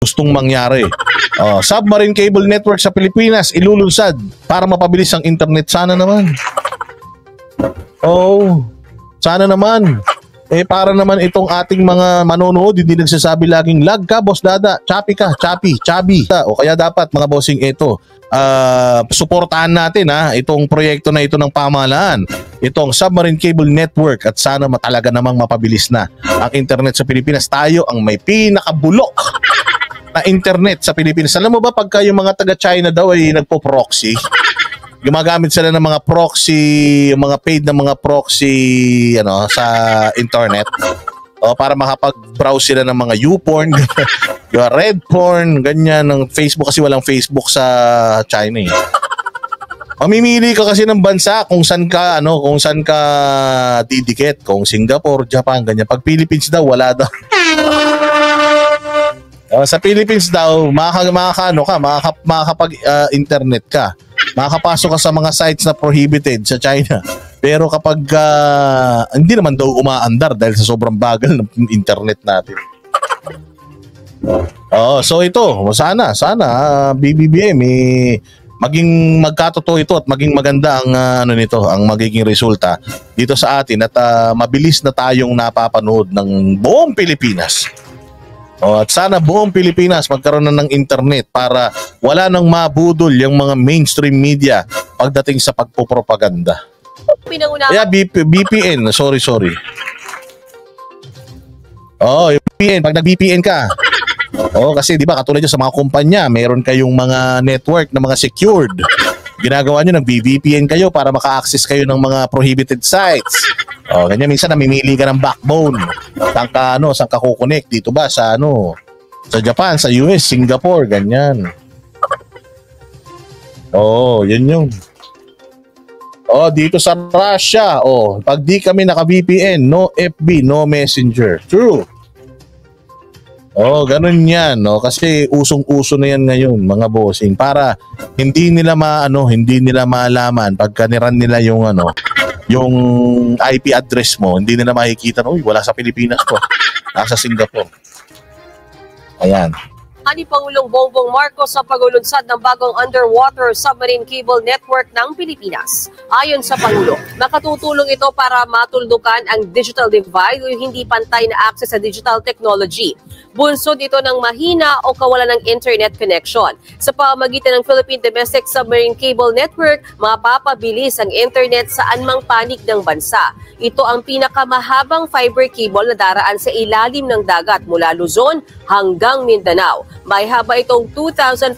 gustong mangyari. Submarine cable network sa Pilipinas ilulunsad para mapabilis ang internet. Sana naman. Sana naman. Para naman itong ating mga manonood, hindi nagsasabi laging lag ka, boss dada, choppy ka, chubby. O kaya dapat mga bossing ito, suportahan natin itong proyekto na ito ng pamahalaan, itong submarine cable network, at sana talaga namang mapabilis na ang internet sa Pilipinas. Tayo ang may pinakabulok na internet sa Pilipinas. Alam mo ba pagka yung mga taga-China daw ay nagpo-proxy, gumagamit sila ng mga proxy, mga paid na mga proxy sa internet para makapag-browse sila ng mga YouPorn, yung red porn, ganyan ng Facebook, kasi walang Facebook sa China. Mamimili ka kasi ng bansa kung saan ka didikit, kung Singapore, Japan, ganyan. Pag Philippines daw, wala daw. Sa Philippines daw, makakapag-internet ka. Makakapasok ka sa mga sites na prohibited sa China. Pero kapag hindi naman daw umaandar dahil sa sobrang bagal ng internet natin. So ito, sana BBBM maging magkatotoo ito at maging maganda ang ang magiging resulta dito sa atin, at mabilis na tayong napapanood ng buong Pilipinas. At sana buong Pilipinas magkaroon na ng internet para wala nang mabudol yung mga mainstream media pagdating sa pagpopropaganda. Kaya VPN, sorry. VPN, pag nag-VPN ka. Kasi di ba katulad nyo sa mga kumpanya, meron kayong mga network na mga secured. Ginagawa nyo, nag-VPN kayo para maka-access kayo ng mga prohibited sites. Ganyan, minsan namimili ka ng backbone. Saan ka kukonek? Dito ba? Sa Japan, sa US, Singapore, ganyan. Yan yun. Dito sa Russia, pag di kami naka-VPN, no FB, no Messenger. True. Ganun yan, kasi usong-uso na yan ngayon, mga bossing, para hindi nila malaman pagka niran nila yung IP address mo, hindi nila makikita, wala sa Pilipinas to, nasa Singapore. Ayan. Ni Pangulong Bongbong Marcos sa paglulunsad ng bagong underwater submarine cable network ng Pilipinas. Ayon sa Pangulo, makatutulong ito para matuldukan ang digital divide o hindi pantay na access sa digital technology. Bunsod ito ng mahina o kawalan ng internet connection. Sa pamamagitan ng Philippine Domestic Submarine Cable Network, mapapabilis ang internet sa anumang panig ng bansa. Ito ang pinakamahabang fiber cable na daraan sa ilalim ng dagat mula Luzon hanggang Mindanao. May haba itong 2,500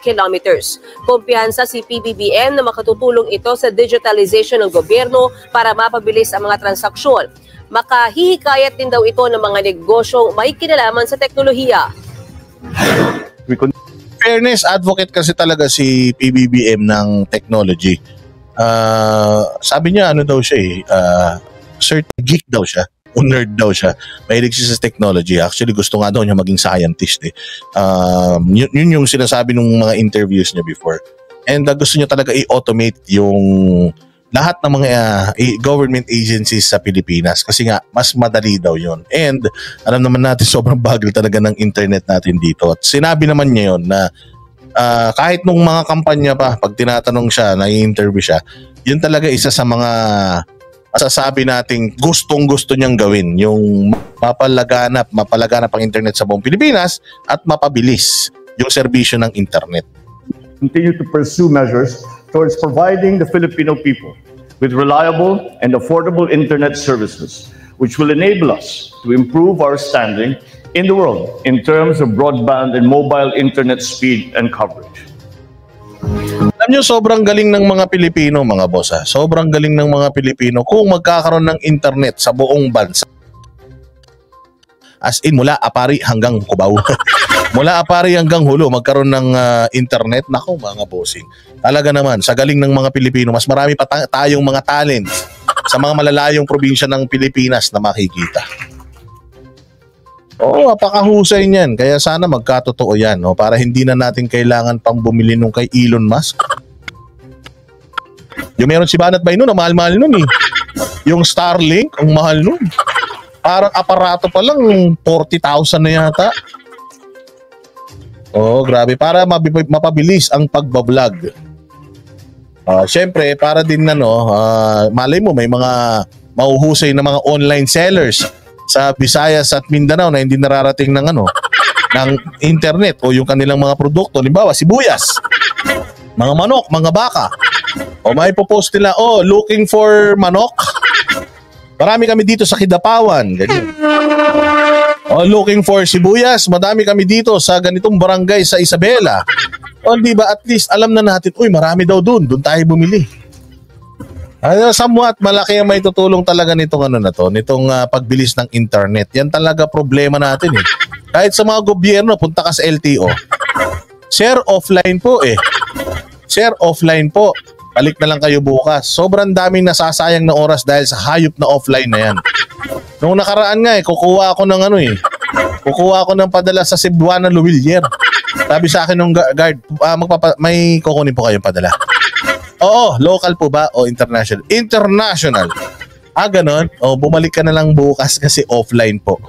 kilometers. Kumpiyansa si PBBM na makatutulong ito sa digitalization ng gobyerno para mapabilis ang mga transaksyon. Makahihikayat din daw ito ng mga negosyong may kinalaman sa teknolohiya. Fairness advocate kasi talaga si PBBM ng technology. Sabi niya daw siya certain geek daw siya. Nerd daw siya. Mahilig siya sa technology. Actually, gusto nga daw niya maging scientist. Yun yung sinasabi ng mga interviews niya before. And gusto niya talaga i-automate yung lahat ng mga government agencies sa Pilipinas kasi nga mas madali daw yun. And alam naman natin sobrang bagal talaga ng internet natin dito. At sinabi naman niya yun na kahit nung mga kampanya pa, pag tinatanong siya, nai-interview siya, yun talaga isa sa mga masasabi nating gustong-gusto niyang gawin, yung mapalaganap ang internet sa buong Pilipinas at mapabilis yung serbisyo ng internet. Continue to pursue measures towards providing the Filipino people with reliable and affordable internet services, which will enable us to improve our standing in the world in terms of broadband and mobile internet speed and coverage. Alam nyo, sobrang galing ng mga Pilipino, mga boss. Sobrang galing ng mga Pilipino kung magkakaroon ng internet sa buong bansa. As in, mula Apari hanggang Cubao. Mula Apari hanggang Hulo, magkaroon ng internet. Nako, mga bossing. Talaga naman, sa galing ng mga Pilipino, mas marami pa tayong mga talents sa mga malalayong probinsya ng Pilipinas na makikita. Apakahusay niyan. Kaya sana magkatotoo yan, para hindi na natin kailangan pang bumili nung kay Elon Musk. Yung meron si Banat Bay nun, ang mahal-mahal nun eh. Yung Starlink, ang mahal nun. Parang aparato pa lang, 40,000 na yata. Oo, grabe. Para mapabilis ang pagbablog. Siyempre, para din malay mo, may mga mauhusay na mga online sellers sa Visayas at Mindanao na hindi nararating ng ng internet o yung kanilang mga produkto. Halimbawa, sibuyas, mga manok, mga baka. O may post nila, looking for manok. Marami kami dito sa Kidapawan. Ganyan. Looking for sibuyas. Madami kami dito sa ganitong barangay sa Isabela. Di ba, at least alam na natin, marami daw doon tayo bumili. Somewhat malaki ang may tutulong talaga nitong nitong pagbilis ng internet. Yan talaga problema natin eh. Kahit sa mga gobyerno, punta ka sa LTO. Share offline po eh. Share offline po. Balik na lang kayo bukas. Sobrang daming nasasayang na oras dahil sa hayop na offline na yan. Nung nakaraan nga kukuha ako ng kukuha ako ng padala sa Cebuana Luwilier. Sabi sa akin ng guard, may kukunin po kayong padala. Oo, local po ba o international? International. Ganon. Bumalik ka na lang bukas kasi offline po.